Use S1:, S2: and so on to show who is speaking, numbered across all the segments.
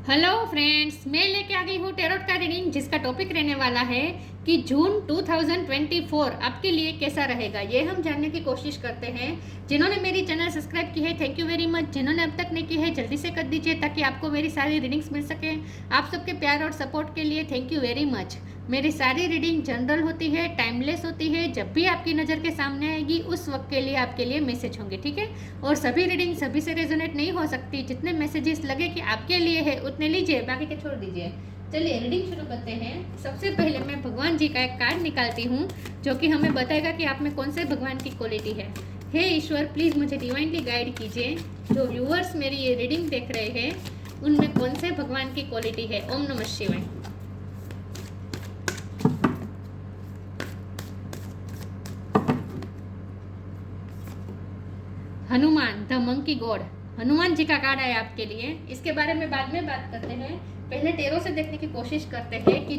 S1: Hello friends, मैं लेके आ गई हूँ टेरोट का रीडिंग जिसका टॉपिक रहने वाला है कि जून 2024 आपके लिए कैसा रहेगा। ये हम जानने की कोशिश करते हैं। जिन्होंने मेरी चैनल सब्सक्राइब की है थैंक यू वेरी मच। जिन्होंने अब तक नहीं की है जल्दी से कर दीजिए ताकि आपको मेरी सारी रीडिंग्स मिल सके। आप सबके प्यार और सपोर्ट के लिए थैंक यू वेरी मच। मेरी सारी रीडिंग जनरल होती है, टाइमलेस होती है। जब भी आपकी नज़र के सामने आएगी उस वक्त के लिए आपके लिए मैसेज होंगे, ठीक है। और सभी रीडिंग सभी से रेजोनेट नहीं हो सकती। जितने मैसेजेस लगे कि आपके लिए है उतने लीजिए, बाकी के छोड़ दीजिए। चलिए रीडिंग शुरू करते हैं। सबसे पहले मैं भगवान जी का एक कार्ड निकालती हूँ जो कि हमें बताएगा कि आप में कौन से भगवान की क्वालिटी है। हे ईश्वर, प्लीज़ मुझे डिवाइनली गाइड कीजिए। जो व्यूअर्स मेरी ये रीडिंग देख रहे हैं उनमें कौन से भगवान की क्वालिटी है। ओम नमः शिवाय। Hanuman, the monkey god, Hanuman ji का कार्ड है आपके लिए। इसके बारे में बाद में बात करते हैं। पहले टेरो से देखने की कोशिश करते हैं कि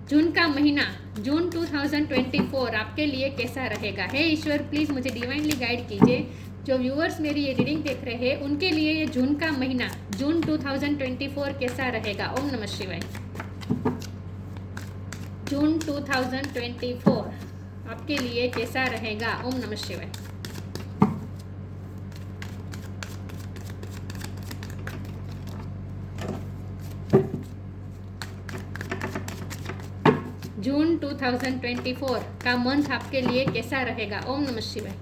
S1: जून का महीना, जून 2024 आपके लिए कैसा रहेगा। हे ईश्वर, प्लीज़ मुझे डिवाइनली गाइड कीजिए। जो व्यूअर्स मेरी ये रीडिंग देख रहे हैं उनके लिए ये जून का महीना, जून 2024 कैसा रहेगा। ओम नमः शिवाय। जून 2024 आपके लिए कैसा रहेगा। ओम नमः शिवाय। जून 2024 का मंथ आपके लिए कैसा रहेगा। ओम नमः शिवाय।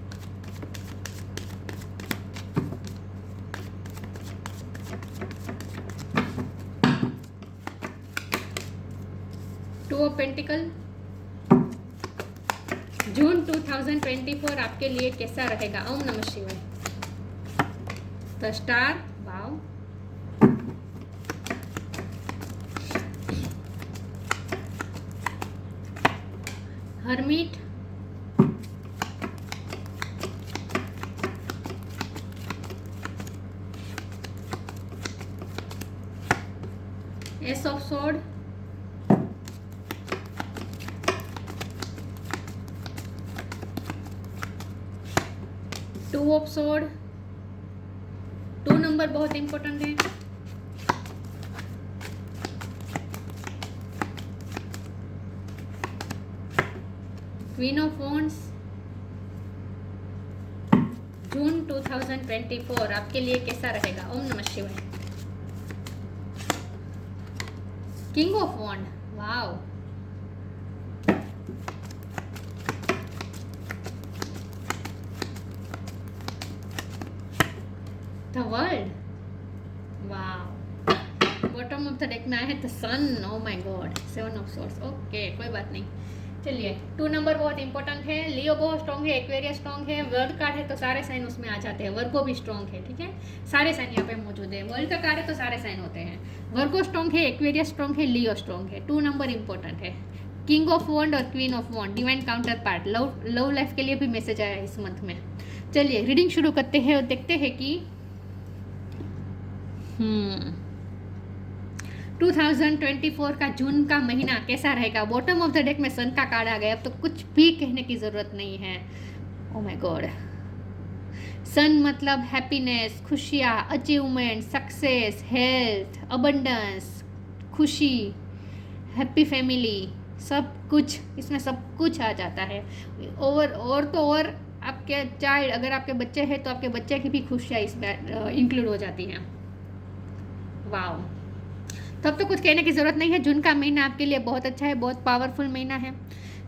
S1: टू ऑफ पेंटिकल, जून 2024 आपके लिए कैसा रहेगा। ओम नमः शिवाय। The star, wow. Hermit, ace of sword, two of sword. 2 number बहुत इंपॉर्टेंट है। Queen of wands. जून 2024 आपके लिए कैसा रहेगा। ओम नमः शिवाय। King of wand, wow. The world, wow. Bottom of the deck में आया है the sun. Oh my god, 7 of swords. Okay, कोई बात नहीं। चलिए, 2 नंबर बहुत इंपॉर्टेंट है। लियो बहुत स्ट्रॉन्ग है, एक्वेरियस स्ट्रॉन्ग है। वर्ल्ड कार्ड है तो सारे साइन उसमें आ जाते हैं। वर्गो भी स्ट्रॉन्ग है, ठीक है। सारे साइन यहाँ पे मौजूद है। वर्ल्ड का कार्ड है तो सारे साइन होते हैं। वर्गो स्ट्रॉन्ग है, एक्वेरियस स्ट्रॉन्ग है, लियो स्ट्रॉन्ग है। 2 नंबर इंपॉर्टेंट है। किंग ऑफ वॉन्ड और queen of wand, divine counterpart. Love life के लिए भी मैसेज आया है इस मंथ में। चलिए रीडिंग शुरू करते हैं और देखते हैं कि 2024 का जून का महीना कैसा रहेगा। बॉटम ऑफ द डेक में सन का कार्ड आ गया। अब तो कुछ भी कहने की ज़रूरत नहीं है। ओ माय गॉड, सन मतलब हैप्पीनेस, खुशियाँ, अचीवमेंट, सक्सेस, हेल्थ, अबंडेंस, खुशी, हैप्पी फैमिली, सब कुछ इसमें सब कुछ आ जाता है। और आपके चाइल्ड, अगर आपके बच्चे हैं तो आपके बच्चे की भी खुशियाँ इसमें इंक्लूड हो जाती हैं। वाओ, तब तो कुछ कहने की ज़रूरत नहीं है। जून का महीना आपके लिए बहुत अच्छा है, बहुत पावरफुल महीना है।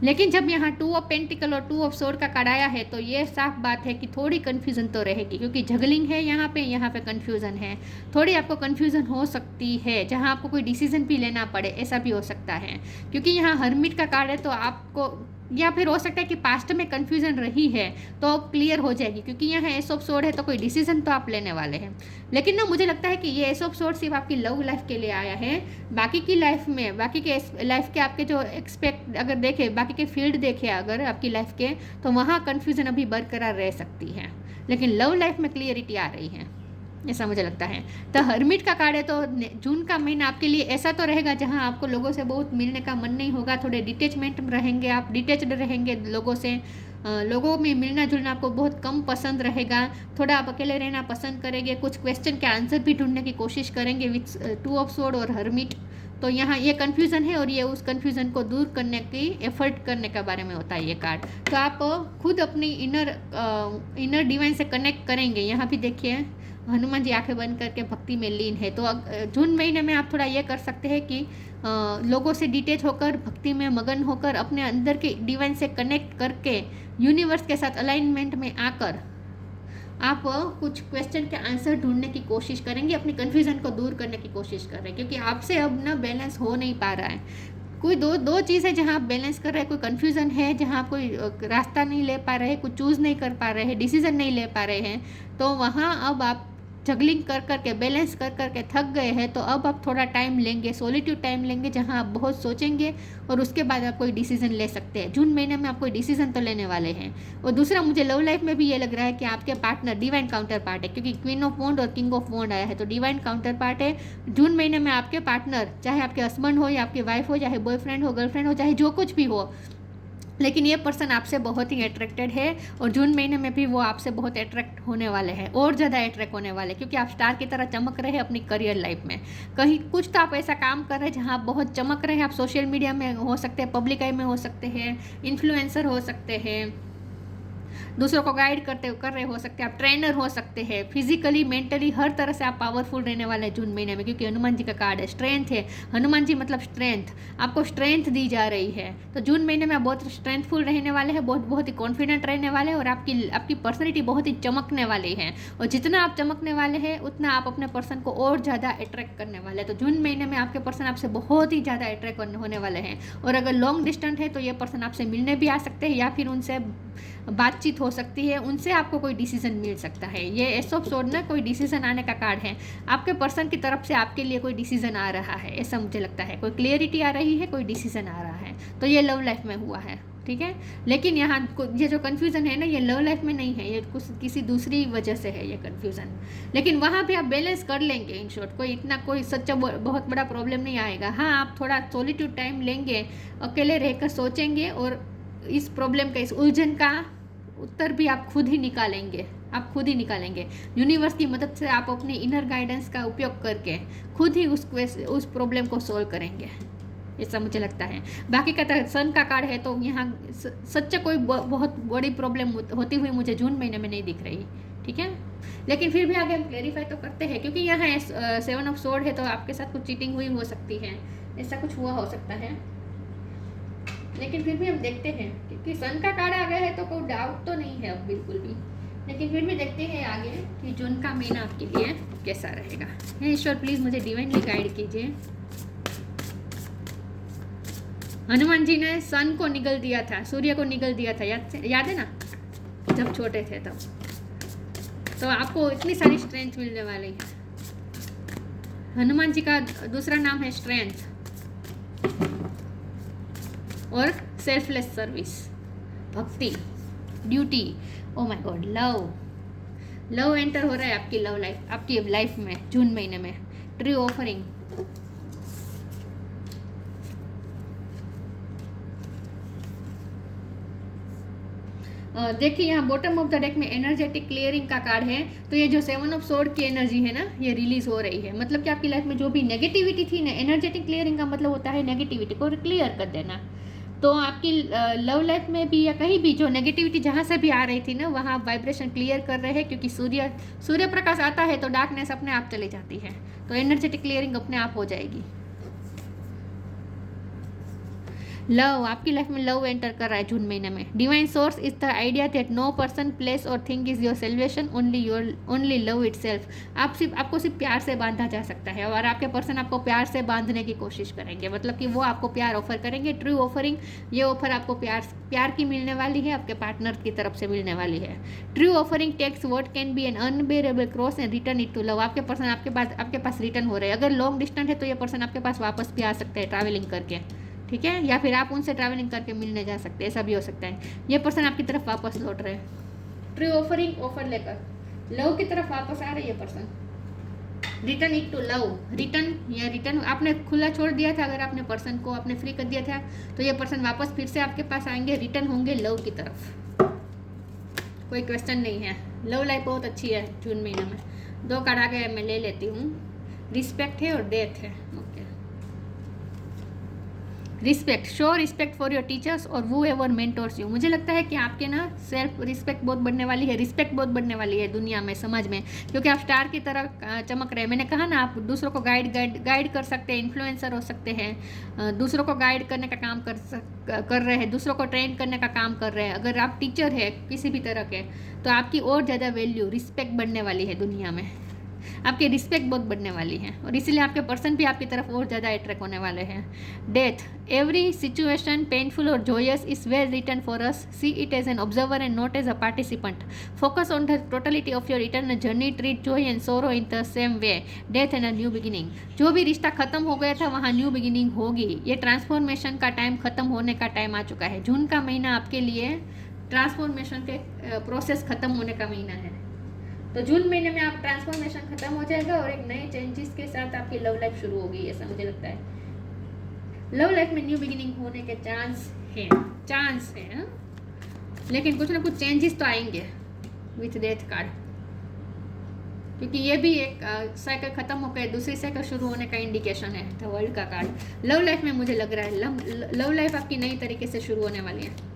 S1: लेकिन जब यहाँ 2 ऑफ पेंटिकल और 2 ऑफ सोर्ड का कार्ड आया है तो ये साफ बात है कि थोड़ी कन्फ्यूज़न तो रहेगी, क्योंकि जगलिंग है यहाँ पे कन्फ्यूज़न है। थोड़ी आपको कन्फ्यूज़न हो सकती है, जहाँ आपको कोई डिसीजन भी लेना पड़े, ऐसा भी हो सकता है। क्योंकि यहाँ हर्मिट का कार्ड है तो आपको, या फिर हो सकता है कि पास्ट में कन्फ्यूज़न रही है तो अब क्लियर हो जाएगी, क्योंकि यहाँ एस ऑफ सोर्ड है तो कोई डिसीजन तो आप लेने वाले हैं। लेकिन ना, मुझे लगता है कि ये एस ऑफ सोर्ड सिर्फ आपकी लव लाइफ के लिए आया है। बाकी की लाइफ में, बाकी के लाइफ के आपके जो एक्सपेक्ट अगर देखें, बाकी के फील्ड देखें अगर आपकी लाइफ के, तो वहाँ कन्फ्यूज़न अभी बरकरार रह सकती है। लेकिन लव लाइफ में क्लियरिटी आ रही है, ऐसा मुझे लगता है। तो हर्मिट का कार्ड है तो जून का महीना आपके लिए ऐसा तो रहेगा जहां आपको लोगों से बहुत मिलने का मन नहीं होगा। थोड़े डिटेचमेंट में रहेंगे, आप डिटेच्ड रहेंगे लोगों से। लोगों में मिलना जुलना आपको बहुत कम पसंद रहेगा, थोड़ा आप अकेले रहना पसंद करेंगे, कुछ क्वेश्चन के आंसर भी ढूंढने की कोशिश करेंगे विथ 2 ऑफ स्वॉर्ड और हर्मिट। तो यहाँ ये कन्फ्यूज़न है और ये उस कन्फ्यूज़न को दूर करने की एफर्ट करने के बारे में होता है ये कार्ड। तो आप खुद अपनी इनर डिवाइन से कनेक्ट करेंगे। यहाँ भी देखिए हनुमान जी आंखें बंद करके भक्ति में लीन है। तो जून महीने में आप थोड़ा ये कर सकते हैं कि लोगों से डिटेच होकर भक्ति में मगन होकर अपने अंदर के डिवाइन से कनेक्ट करके यूनिवर्स के साथ अलाइनमेंट में आकर आप कुछ क्वेश्चन के आंसर ढूंढने की कोशिश करेंगे, अपनी कन्फ्यूज़न को दूर करने की कोशिश कर रहे हैं, क्योंकि आपसे अब ना बैलेंस हो नहीं पा रहा है। कोई दो चीज़ है जहाँ आप बैलेंस कर रहे हैं, कोई कन्फ्यूज़न है जहाँ आप कोई रास्ता नहीं ले पा रहे हैं, कुछ चूज़ नहीं कर पा रहे हैं, डिसीजन नहीं ले पा रहे हैं। तो वहाँ अब आप जगलिंग कर करके बैलेंस कर करके थक गए हैं। तो अब आप थोड़ा टाइम लेंगे, सॉलिट्यूड टाइम लेंगे, जहां आप बहुत सोचेंगे और उसके बाद आप कोई डिसीजन ले सकते हैं। जून महीने में आप कोई डिसीजन तो लेने वाले हैं। और दूसरा, मुझे लव लाइफ में भी ये लग रहा है कि आपके पार्टनर डिवाइन काउंटर पार्ट है, क्योंकि क्वीन ऑफ वॉन्ड और किंग ऑफ वॉन्ड आया है, तो डिवाइन काउंटर पार्ट है। जून महीने में आपके पार्टनर, चाहे आपके हस्बैंड हो या आपकी वाइफ हो, चाहे बॉयफ्रेंड हो, गर्लफ्रेंड हो, चाहे जो कुछ भी हो, लेकिन ये पर्सन आपसे बहुत ही अट्रैक्टेड है और जून महीने में भी वो आपसे बहुत अट्रैक्ट होने वाले हैं, और ज़्यादा अट्रैक्ट होने वाले, क्योंकि आप स्टार की तरह चमक रहे हैं अपनी करियर लाइफ में। कहीं कुछ तो आप ऐसा काम कर रहे हैं जहाँ आप बहुत चमक रहे हैं। आप सोशल मीडिया में हो सकते हैं, पब्लिक आई में हो सकते हैं, इन्फ्लुएंसर हो सकते हैं, दूसरों को गाइड कर रहे हो सकते हैं, आप ट्रेनर हो सकते हैं। फिजिकली मेंटली हर तरह से आप पावरफुल रहने वाले हैं जून महीने में, क्योंकि हनुमान जी का कार्ड है, स्ट्रेंथ है। हनुमान जी मतलब स्ट्रेंथ, आपको स्ट्रेंथ दी जा रही है। तो जून महीने में आप बहुत स्ट्रेंथफुल रहने वाले हैं, बहुत ही कॉन्फिडेंट रहने वाले हैं, और आपकी पर्सनैलिटी बहुत ही चमकने वाली है। और जितना आप चमकने वाले हैं उतना आप अपने पर्सन को और ज़्यादा अट्रैक्ट करने वाले हैं। तो जून महीने में आपके पर्सन आपसे बहुत ही ज़्यादा अट्रैक्ट होने वाले हैं। और अगर लॉन्ग डिस्टेंस है तो ये पर्सन आपसे मिलने भी आ सकते हैं, या फिर उनसे बातचीत हो सकती है, उनसे आपको कोई डिसीजन मिल सकता है। ये एस ऑफ स्वॉर्ड ना कोई डिसीजन आने का कार्ड है। आपके पर्सन की तरफ से आपके लिए कोई डिसीजन आ रहा है, ऐसा मुझे लगता है। कोई क्लियरिटी आ रही है, कोई डिसीजन आ रहा है। तो ये लव लाइफ में हुआ है, ठीक है। लेकिन यहाँ ये जो कन्फ्यूज़न है ना, ये लव लाइफ में नहीं है, ये किसी दूसरी वजह से है ये कन्फ्यूज़न। लेकिन वहाँ भी आप बैलेंस कर लेंगे। इन शॉर्ट कोई सच्चा बहुत बड़ा प्रॉब्लम नहीं आएगा। हाँ, आप थोड़ा सॉलिट्यूड टाइम लेंगे, अकेले रहकर सोचेंगे, और इस प्रॉब्लम का, इस उलझन का उत्तर भी आप खुद ही निकालेंगे। यूनिवर्स की मदद से आप अपने इनर गाइडेंस का उपयोग करके खुद ही उस प्रॉब्लम को सॉल्व करेंगे, ऐसा मुझे लगता है। बाकी का तो सन का कार्ड है, तो यहाँ सच्चा कोई बहुत बड़ी प्रॉब्लम होती हुई मुझे जून महीने में नहीं दिख रही, ठीक है। लेकिन फिर भी आगे हम क्लेरिफाई तो करते हैं, क्योंकि यहाँ 7 ऑफ स्वॉर्ड है, तो आपके साथ कुछ चीटिंग हुई हो सकती है, ऐसा कुछ हुआ हो सकता है। लेकिन फिर भी हम देखते हैं, क्योंकि सन का कार्ड आ गया है तो कोई डाउट तो नहीं है अब बिल्कुल भी। लेकिन फिर भी देखते हैं आगे कि जून का महीना आपके लिए कैसा रहेगा। हे ईश्वर, प्लीज मुझे डिवाइनली गाइड कीजिए। हनुमान जी ने सन को निगल दिया था, सूर्य को निगल दिया था, याद है ना, जब छोटे थे तब। तो आपको इतनी सारी स्ट्रेंथ मिलने वाली है। हनुमान जी का दूसरा नाम है स्ट्रेंथ और सेल्फलेस सर्विस, भक्ति, duty. O my God, love enter हो रहा है आपकी लाइफ में जून महीने में। ट्री ऑफरिंग, देखिए यहाँ बॉटम ऑफ द डेक में एनर्जेटिक क्लियरिंग का कार्ड है। तो ये जो 7 ऑफ स्वॉर्ड की एनर्जी है ना, ये रिलीज हो रही है। मतलब कि आपकी लाइफ में जो भी नेगेटिविटी थी ना, एनर्जेटिक क्लियरिंग का मतलब होता है नेगेटिविटी को क्लियर कर देना। तो आपकी लव लाइफ में भी या कहीं भी जो नेगेटिविटी जहाँ से भी आ रही थी ना, वहाँ वाइब्रेशन क्लियर कर रहे हैं, क्योंकि सूर्य प्रकाश आता है तो डार्कनेस अपने आप चली जाती है। तो एनर्जेटिक क्लियरिंग अपने आप हो जाएगी। लव, आपकी लाइफ में लव एंटर कर रहा है जून महीने में। Divine source is the idea that no person, place और thing is your salvation, only love itself. आपको सिर्फ प्यार से बांधा जा सकता है, और आपके पर्सन आपको प्यार से बांधने की कोशिश करेंगे। मतलब कि वो आपको प्यार ऑफर करेंगे। ट्रू ऑफरिंग, ये ऑफर आपको प्यार की मिलने वाली है, आपके पार्टनर की तरफ से मिलने वाली है। True offering takes what can be an unbearable cross and return it to love. आपके पर्सन आपके पास रिटर्न हो रहे हैं। अगर लॉन्ग डिस्टेंस है तो ये पर्सन आपके पास वापस भी आ सकते हैं ट्रैवलिंग करके, ठीक है, या फिर आप उनसे ट्रैवलिंग करके मिलने जा सकते हैं, ऐसा भी हो सकता है। ये पर्सन आपकी तरफ वापस लौट रहे हैं। ट्रू ऑफरिंग, ऑफर लेकर लव की तरफ वापस आ रही है person. Return it to love, return आपने खुला छोड़ दिया था, अगर आपने पर्सन को आपने फ्री कर दिया था, तो ये पर्सन वापस फिर से आपके पास आएंगे, रिटर्न होंगे लव की तरफ। कोई क्वेश्चन नहीं है। लव लाइफ बहुत अच्छी है जून महीने में। 2 कार्ड आ गए, मैं ले लेती हूँ। रिस्पेक्ट है और डेथ है। Okay, respect, show respect for your teachers और वो एवर मेंटोर्स यू। मुझे लगता है कि आपके ना सेल्फ रिस्पेक्ट बहुत बढ़ने वाली है, रिस्पेक्ट बहुत बढ़ने वाली है दुनिया में, समाज में, क्योंकि आप स्टार की तरह चमक रहे हैं। मैंने कहा ना, आप दूसरों को गाइड कर सकते हैं, इन्फ्लुएंसर हो सकते हैं, दूसरों को गाइड करने का काम कर रहे हैं, दूसरों को ट्रेन करने का काम कर रहे हैं। अगर आप टीचर है किसी भी तरह के, तो आपकी और ज़्यादा वैल्यू, रिस्पेक्ट बढ़ने वाली है दुनिया में, आपकी रिस्पेक्ट बहुत बढ़ने वाली है, और इसीलिए आपके पर्सन भी आपकी तरफ और ज़्यादा अट्रैक्ट होने वाले हैं। डेथ, एवरी सिचुएशन पेनफुल और joyous is well written for us, see it as an observer and not as a participant, focus on the totality of your eternal journey, treat joy and sorrow in the same way, death and a new beginning. जो भी रिश्ता खत्म हो गया था वहाँ new beginning होगी। ये ट्रांसफॉर्मेशन का टाइम खत्म होने का टाइम आ चुका है। जून का महीना आपके लिए ट्रांसफॉर्मेशन के प्रोसेस खत्म होने का महीना है। तो जून महीने में आप ट्रांसफॉर्मेशन खत्म हो जाएगा और एक नए चेंजेस के साथ आपकी लव लाइफ शुरू होगी, ऐसा मुझे लगता है। लव लाइफ में न्यू बिगिनिंग होने के चांस हैं, लेकिन कुछ ना कुछ चेंजेस तो आएंगे विथ डेथ कार्ड, क्योंकि ये भी एक साइकिल खत्म होकर दूसरी साइकिल शुरू होने का इंडिकेशन है। द वर्ल्ड का कार्ड लव लाइफ में मुझे लग रहा है लव लाइफ आपकी नई तरीके से शुरू होने वाली है।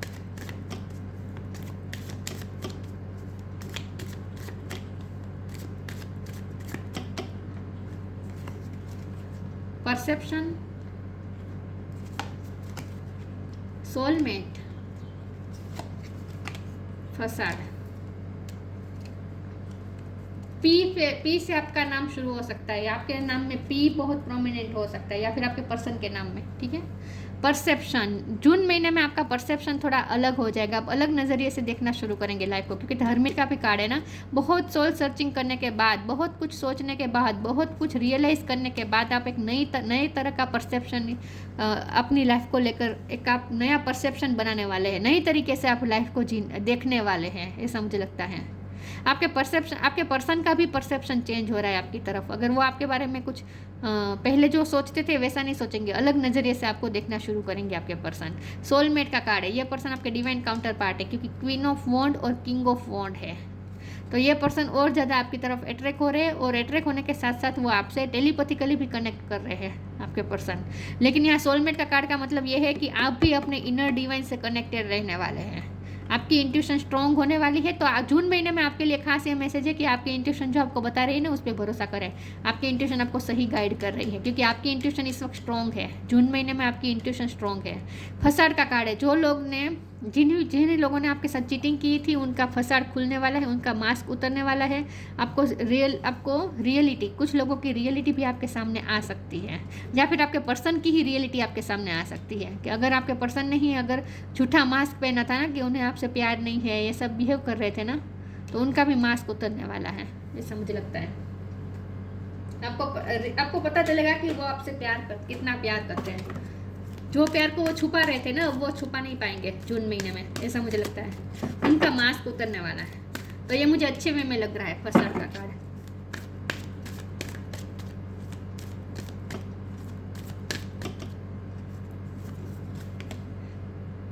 S1: Perception, soulmate, facade. पी से आपका नाम शुरू हो सकता है, आपके नाम में पी बहुत प्रोमिनेंट हो सकता है, या फिर आपके पर्सन के नाम में, ठीक है। परसेप्शन, जून महीने में आपका परसेप्शन थोड़ा अलग हो जाएगा, आप अलग नज़रिए से देखना शुरू करेंगे लाइफ को, क्योंकि धार्मिक का भी कार्ड है ना। बहुत सोल सर्चिंग करने के बाद, बहुत कुछ सोचने के बाद, बहुत कुछ रियलाइज़ करने के बाद आप एक नई तरह का परसेप्शन अपनी लाइफ को लेकर एक आप नया परसेप्शन बनाने वाले हैं, नई तरीके से आप लाइफ को देखने वाले हैं, ऐसा मुझे लगता है। आपके पर्सन का भी परसेप्शन चेंज हो रहा है आपकी तरफ। अगर वो आपके बारे में कुछ पहले जो सोचते थे वैसा नहीं सोचेंगे, अलग नज़रिए से आपको देखना शुरू करेंगे आपके पर्सन। सोलमेट का कार्ड है, ये पर्सन आपके डिवाइन काउंटर पार्ट है, क्योंकि क्वीन ऑफ वॉन्ड और किंग ऑफ वॉन्ड है। तो ये पर्सन और ज़्यादा आपकी तरफ अट्रैक्ट हो रहे हैं, और अट्रैक्ट होने के साथ साथ वो आपसे टेलीपैथिकली भी कनेक्ट कर रहे हैं आपके पर्सन। लेकिन यहाँ सोलमेट का कार्ड का मतलब ये है कि आप भी अपने इनर डिवाइन से कनेक्टेड रहने वाले हैं, आपकी इंट्यूशन स्ट्रॉन्ग होने वाली है। तो जून महीने में आपके लिए खास ये मैसेज है कि आपकी इंट्यूशन जो आपको बता रही है ना, उस पर भरोसा करें। आपकी इंट्यूशन आपको सही गाइड कर रही है, क्योंकि आपकी इंट्यूशन इस वक्त स्ट्रॉन्ग है। जून महीने में आपकी इंट्यूशन स्ट्रॉन्ग है। फसाड का कार्ड है, जो लोग ने जिन लोगों ने आपके साथ चीटिंग की थी उनका फसाड खुलने वाला है, उनका मास्क उतरने वाला है। आपको रियलिटी, कुछ लोगों की रियलिटी भी आपके सामने आ सकती है, या फिर आपके पर्सन की ही रियलिटी आपके सामने आ सकती है। कि अगर आपके पर्सन ने ही अगर झूठा मास्क पहना था ना, कि उन्हें आपसे प्यार नहीं है, ये सब बिहेव कर रहे थे ना, तो उनका भी मास्क उतरने वाला है, ऐसा मुझे लगता है। आपको पता चलेगा कि वो आपसे कितना प्यार करते हैं। जो प्यार को वो छुपा रहे थे ना, वो छुपा नहीं पाएंगे जून महीने में, ऐसा मुझे लगता है। उनका मास्क उतरने वाला है, तो ये मुझे अच्छे वे में लग रहा है फसाड का card.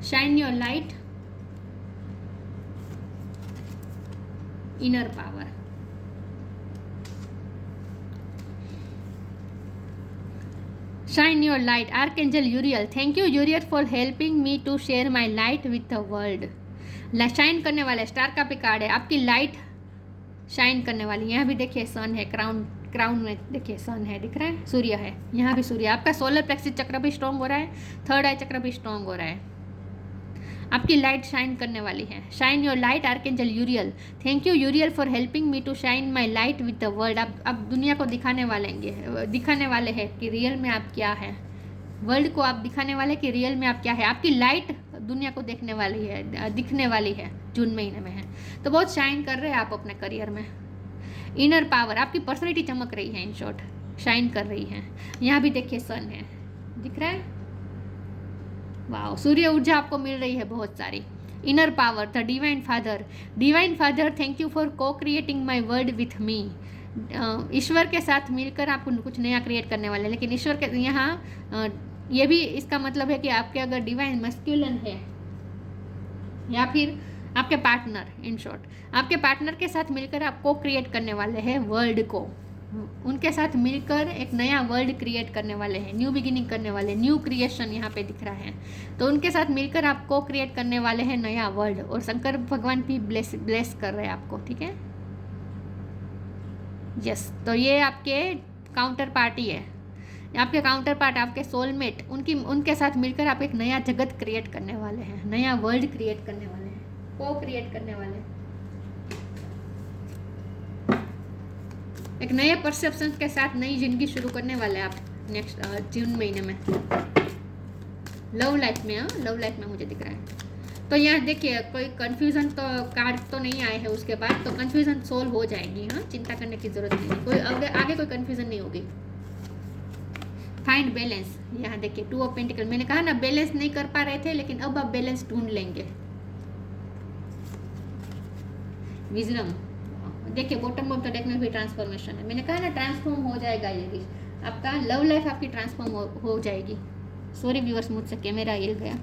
S1: Shine your light, inner power. Shine your light, Archangel Uriel. Thank you Uriel for helping me to share my light with the world. Shine करने वाला स्टार का भी कार्ड है, आपकी लाइट शाइन करने वाली। यहाँ भी देखिए सन है, क्राउन में देखिए सन है, दिख रहा है, सूर्य है, यहाँ भी सूर्य। आपका सोलर प्लेक्सिस चक्र भी स्ट्रॉन्ग हो रहा है, थर्ड आई चक्र भी स्ट्रॉन्ग हो रहा है। आपकी लाइट शाइन करने वाली है। Shine your light, archangel Uriel. Thank you Uriel for helping me to shine my light with the world. आप दुनिया को दिखाने वाले हैं कि रियल में आप क्या है। वर्ल्ड को आप दिखाने वाले कि रियल में आप क्या है। आपकी लाइट दुनिया को दिखने वाली है जून महीने में है, तो बहुत शाइन कर रहे हैं आप अपने करियर में। इनर पावर, आपकी पर्सनैलिटी चमक रही है, इन शॉर्ट शाइन कर रही है। यहाँ भी देखिए सन है, दिख रहा है, वाह, सूर्य ऊर्जा आपको मिल रही है बहुत सारी। Inner power, the divine father, thank you for co-creating my world with me. ईश्वर के साथ मिलकर आप कुछ नया क्रिएट करने वाले हैं। लेकिन ईश्वर के यहाँ ये भी इसका मतलब है कि आपके अगर डिवाइन मस्क्यूलन है, या फिर आपके पार्टनर, इन शॉर्ट आपके पार्टनर के साथ मिलकर आप को क्रिएट करने वाले हैं वर्ल्ड को, उनके साथ मिलकर एक नया वर्ल्ड क्रिएट करने वाले हैं, न्यू बिगिनिंग करने वाले, न्यू क्रिएशन यहाँ पे दिख रहा है। तो उनके साथ मिलकर आप को क्रिएट करने वाले हैं नया वर्ल्ड, और शंकर भगवान भी ब्लेस कर रहे हैं आपको, ठीक है। यस, तो ये आपके काउंटर पार्टी है, आपके काउंटर पार्ट, आपके सोलमेट, उनके साथ मिलकर आप एक नया जगत क्रिएट करने वाले हैं, नया वर्ल्ड क्रिएट करने वाले हैं, को क्रिएट करने वाले हैं, एक नए परसेप्शन के साथ नई जिंदगी शुरू करने वाले हैं आप नेक्स्ट जून महीने में, लव लाइफ में। लव लाइफ में मुझे दिख रहा है। तो यहाँ देखिए कोई कंफ्यूजन तो कार्ड तो नहीं आए हैं, उसके बाद तो कंफ्यूजन सोल्व हो जाएगी। हाँ, चिंता करने की जरूरत नहीं है, कोई आगे कोई कंफ्यूजन नहीं होगी। फाइंड बैलेंस, यहाँ देखिए 2 ऑफ पेंटिकल, मैंने कहा ना बैलेंस नहीं कर पा रहे थे, लेकिन अब आप बैलेंस ढूंढ लेंगे। विजडम, देखिए बॉटम ऑफ द डेक में भी ट्रांसफॉर्मेशन है, मैंने कहा ना ट्रांसफॉर्म हो जाएगा, ये आपका लव लाइफ आपकी ट्रांसफॉर्म हो जाएगी। सॉरी व्यूअर्स, मुझसे कैमरा हिल गया।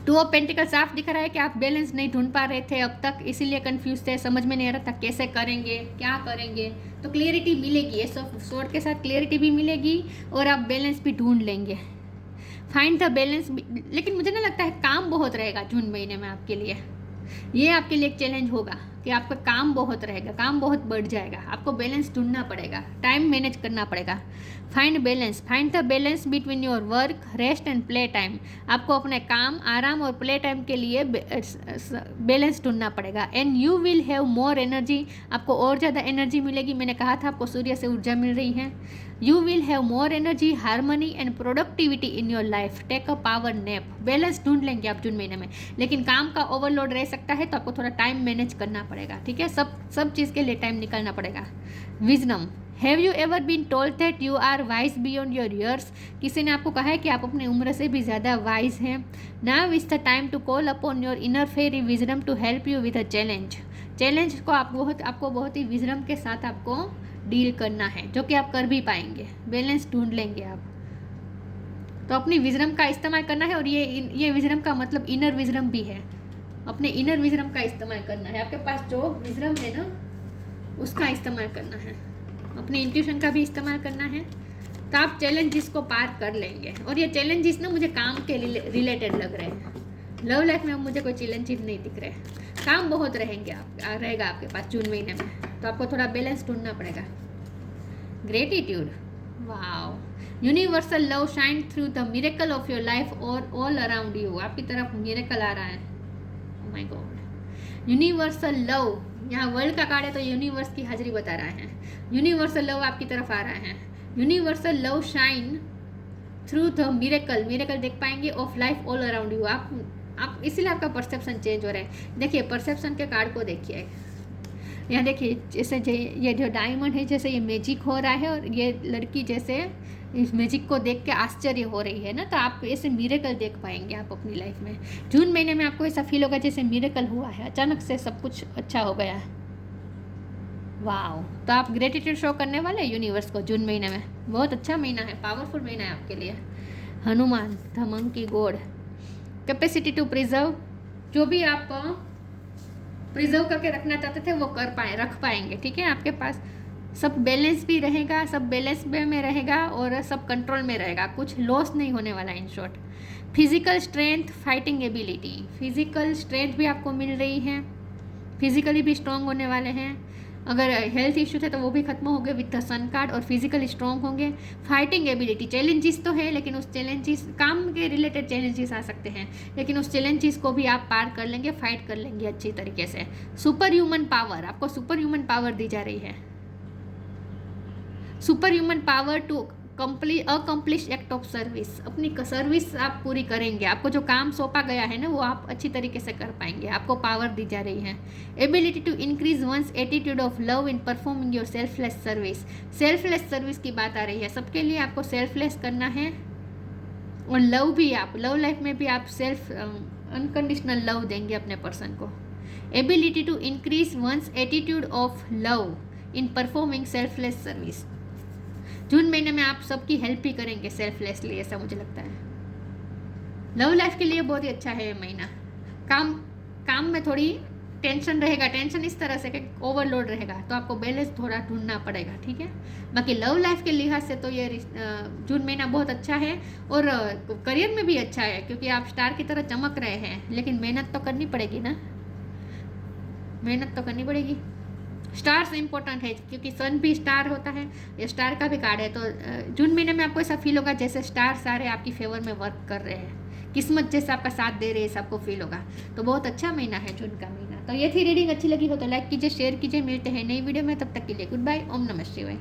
S1: 2 ऑफ पेंटिकल साफ दिख रहा है कि आप बैलेंस नहीं ढूंढ पा रहे थे अब तक, इसीलिए कंफ्यूज थे, समझ में नहीं आ रहा था कैसे करेंगे, क्या करेंगे। तो क्लियरिटी मिलेगी, ये सब स्वॉर्ड के साथ क्लियरिटी भी मिलेगी और आप बैलेंस भी ढूंढ लेंगे। फाइंड द बैलेंस, लेकिन मुझे ना लगता है काम बहुत रहेगा जून महीने में आपके लिए, ये आपके लिए एक चैलेंज होगा कि आपका काम बहुत रहेगा, काम बहुत बढ़ जाएगा, आपको बैलेंस ढूंढना पड़ेगा, टाइम मैनेज करना पड़ेगा। Find balance, find the balance between your work, rest and play time, आपको अपने काम, आराम और प्ले टाइम के लिए बैलेंस ढूंढना पड़ेगा। And you will have more energy, आपको और ज़्यादा एनर्जी मिलेगी, मैंने कहा था आपको सूर्य से ऊर्जा मिल रही है। You will have more energy, harmony and productivity in your life, take a power nap. Balance ढूंढ लेंगे आप जून महीने में, लेकिन काम का ओवरलोड रह सकता है, तो आपको थोड़ा टाइम मैनेज करना पड़ेगा, ठीक है, सब चीज़ के लिए टाइम निकालना पड़ेगा। Wisdom, have you ever been told that you are wise beyond your years, किसी ने आपको कहा है कि आप अपनी उम्र से भी ज़्यादा वाइज हैं। Now is the time to call upon your inner fairy wisdom to help you with a challenge को आपको बहुत ही विजडम के साथ आपको डील करना है, जो कि आप कर भी पाएंगे, बैलेंस ढूंढ लेंगे आप। तो अपनी विजडम का इस्तेमाल करना है, और ये विजडम का मतलब इनर विजडम भी है, अपने इनर विजडम का इस्तेमाल करना है। आपके पास जो विजडम है ना, उसका इस्तेमाल करना है, अपने इंट्यूशन का भी इस्तेमाल करना है, तो आप चैलेंजेस को पार कर लेंगे। और ये चैलेंजेस ना मुझे काम के रिलेटेड लग रहे हैं, लव लाइफ में अब मुझे कोई चैलेंजेस नहीं दिख रहे, काम बहुत रहेगा आपके पास जून महीने में, तो आपको थोड़ा बैलेंस ढूंढना पड़ेगा। Gratitude, wow, universal love shine through the miracle of your life और ऑल अराउंड यू, आपकी तरफ मिरेकल आ रहा है। Oh my God, universal love, यहाँ वर्ल्ड का कार्ड है तो यूनिवर्स की हाजिरी बता रहा है, यूनिवर्सल लव आपकी तरफ आ रहा है। Universal love shine through the miracle देख पाएंगे of life all around you, आप इसीलिए आपका परसेप्शन चेंज हो रहा है। देखिए परसेप्शन के कार्ड को देखिए, यहाँ देखिए जैसे ये जो डायमंड है, जैसे ये मैजिक हो रहा है, और ये लड़की जैसे इस मैजिक को देख के आश्चर्य हो रही है ना, तो आप ऐसे मिरेकल देख पाएंगे आप अपनी लाइफ में। जून महीने में आपको ऐसा फील होगा जैसे मिरेकल हुआ है, अचानक से सब कुछ अच्छा हो गया है। वाओ, तो आप ग्रेटिट्यूड शो करने वाले हैं यूनिवर्स को जून महीने में, बहुत अच्छा महीना है, पावरफुल महीना है आपके लिए। Hanuman, the monkey god, capacity to preserve, जो भी आप प्रिजर्व करके रखना चाहते थे वो रख पाएंगे, ठीक है। आपके पास सब बैलेंस भी रहेगा, सब बैलेंस में रहेगा और सब कंट्रोल में रहेगा, कुछ लॉस नहीं होने वाला। In short, physical strength, fighting ability, physical strength भी आपको मिल रही है, फिजिकली भी स्ट्रांग होने वाले हैं। अगर हेल्थ इश्यू थे तो वो भी खत्म हो गए विद द सन कार्ड, और फिजिकली स्ट्रांग होंगे। फाइटिंग एबिलिटी, चैलेंजेस तो है, लेकिन उस चैलेंजेस, काम के रिलेटेड चैलेंजेस आ सकते हैं, लेकिन उस चैलेंजेस को भी आप पार कर लेंगे, फाइट कर लेंगे अच्छी तरीके से। सुपर ह्यूमन पावर, आपको सुपर ह्यूमन पावर दी जा रही है, super human power to accomplish act of service, अपनी सर्विस आप पूरी करेंगे, आपको जो काम सौंपा गया है ना वो आप अच्छी तरीके से कर पाएंगे, आपको पावर दी जा रही है। Ability to increase one's attitude of love in performing your selfless service, selfless service की बात आ रही है, सबके लिए आपको सेल्फलेस करना है। और लव भी, आप लव लाइफ में भी आप सेल्फ अनकंडीशनल लव देंगे अपने पर्सन को। Ability to increase one's attitude of love in performing selfless service, जून महीने में आप सबकी हेल्प भी करेंगे सेल्फलेसली, ऐसा मुझे लगता है। लव लाइफ के लिए बहुत ही अच्छा है ये महीना। काम काम में थोड़ी टेंशन रहेगा, टेंशन इस तरह से कि ओवरलोड रहेगा, तो आपको बैलेंस थोड़ा ढूंढना पड़ेगा, ठीक है। बाकी लव लाइफ के लिहाज से तो ये जून महीना बहुत अच्छा है, और करियर में भी अच्छा है, क्योंकि आप स्टार की तरह चमक रहे हैं, लेकिन मेहनत तो करनी पड़ेगी ना, मेहनत तो करनी पड़ेगी। स्टार से इम्पोर्टेंट है, क्योंकि सन भी स्टार होता है, ये स्टार का भी कार्ड है। तो जून महीने में आपको ऐसा फील होगा जैसे स्टार सारे आपकी फेवर में वर्क कर रहे हैं, किस्मत जैसे आपका साथ दे रहे हैं, सबको फील होगा। तो बहुत अच्छा महीना है जून का महीना। तो ये थी रीडिंग, अच्छी लगी हो तो लाइक कीजिए, शेयर कीजिए। मिलते हैं नई वीडियो में, तब तक के लिए गुड बाय। ओम नमः शिवाय।